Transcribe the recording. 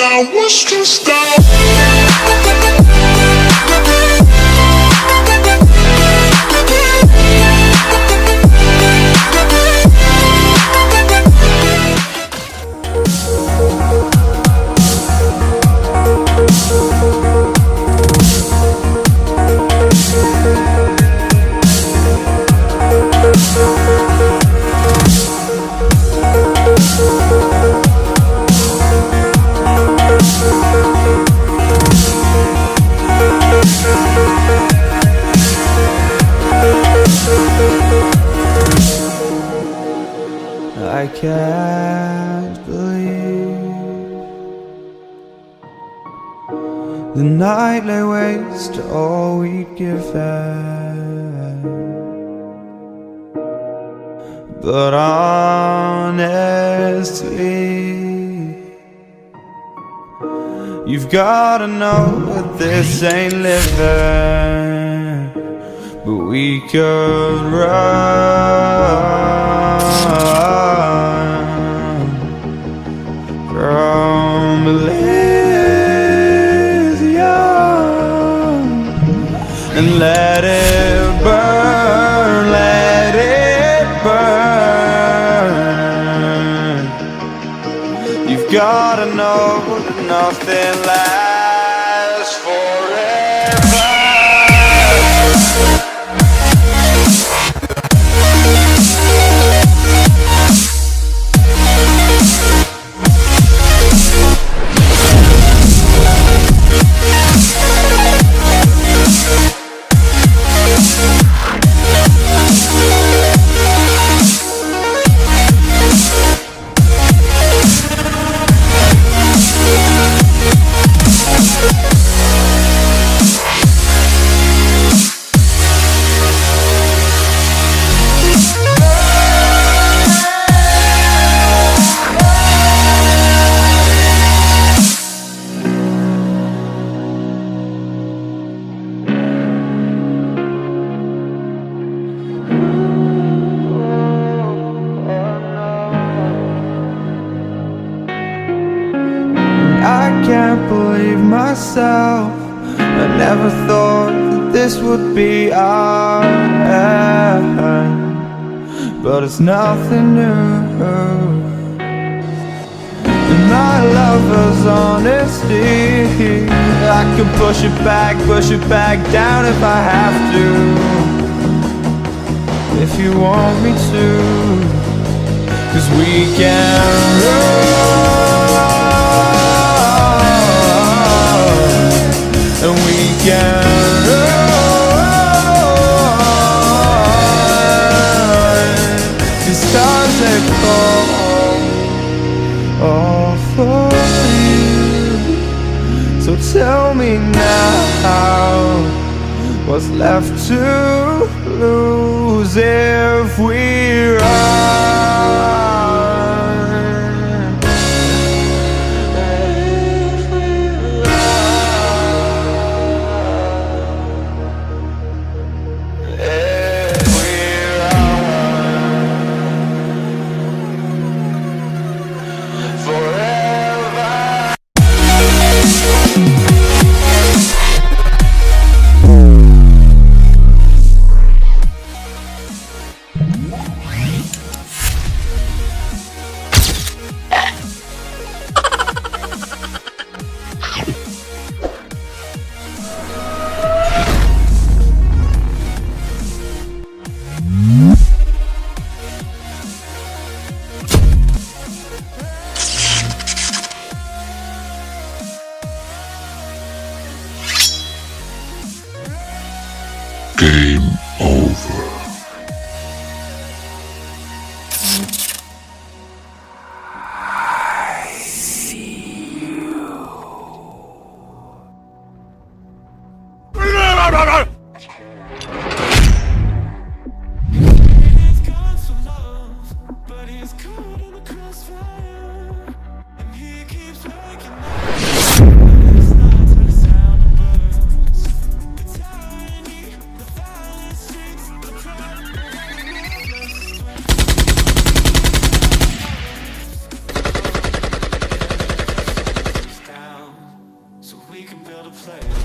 I was stressed out. I can't believe the night lay waste to all we'd given. But honestly, you've gotta know that this ain't living. But we could run from Elysium and let it burn, let it burn. You've gotta know that nothing lasts forever. I can't believe myself. I never thought that this would be our end, but it's nothing new. And my lover's honesty, I can push it back down if I have to. If you want me to, 'cause we can run. And we can run, 'cause stars they fall all for you. So tell me now, what's left to lose if we run? Game over. He's gone for love, but he's caught in a crossfire, and he keeps waking up. It's not to the sound of birds, the tiny, the violent streets, the crime, the much later.